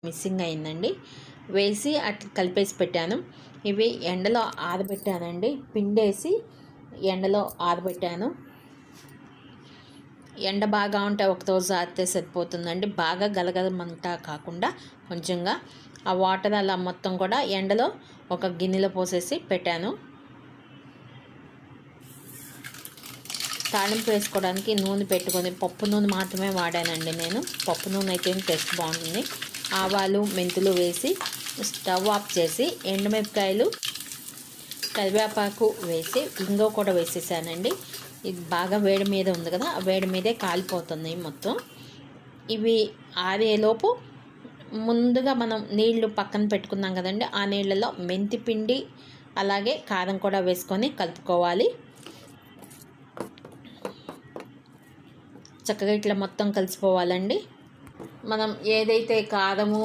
Missing అయిందండి. వేసి అట్లా కలిపేసి పెట్టాను. ఇవి ఎండలో ఆరబెట్టానండి. పిండేసి ఎండలో ఆరబెట్టాను. ఎండ బాగా ఉంటే ఒకరోజు ఆరితే సరిపోతుందండి. బాగా గలగలమంటా కాకుండా కొంచెంగా ఆ వాటర్ అలా మొత్తం కూడా ఎండలో ఒక గిన్నెలో పోసేసి పెట్టాను. తాలింపు వేసుకోవడానికి నూనె పెట్టుకొని పప్పు నూనె మాత్రమే వాడానండి నేను. పప్పు నూనె అయితే టేస్ట్ బాగుంటుంది. ఆవాలు మెంతులు వేసి స్టవ్ ఆఫ్ చేసి ఎండుమిరపకాయలు కరివేపాకు వేసి ఇంగువ కూడా వేసేసానండి. ఇది బాగా వేడి మీద ఉంది కదా, ఆ వేడి మీదే కాలిపోతుంది మొత్తం. ఇవి ఆరేలోపు ముందుగా మనం నీళ్లు పక్కన పెట్టుకున్నాం కదండి, ఆ నీళ్ళలో మెంతి పిండి అలాగే కారం కూడా వేసుకొని కలుపుకోవాలి. చక్కగా ఇట్లా మొత్తం కలిసిపోవాలండి. మనం ఏదైతే కారము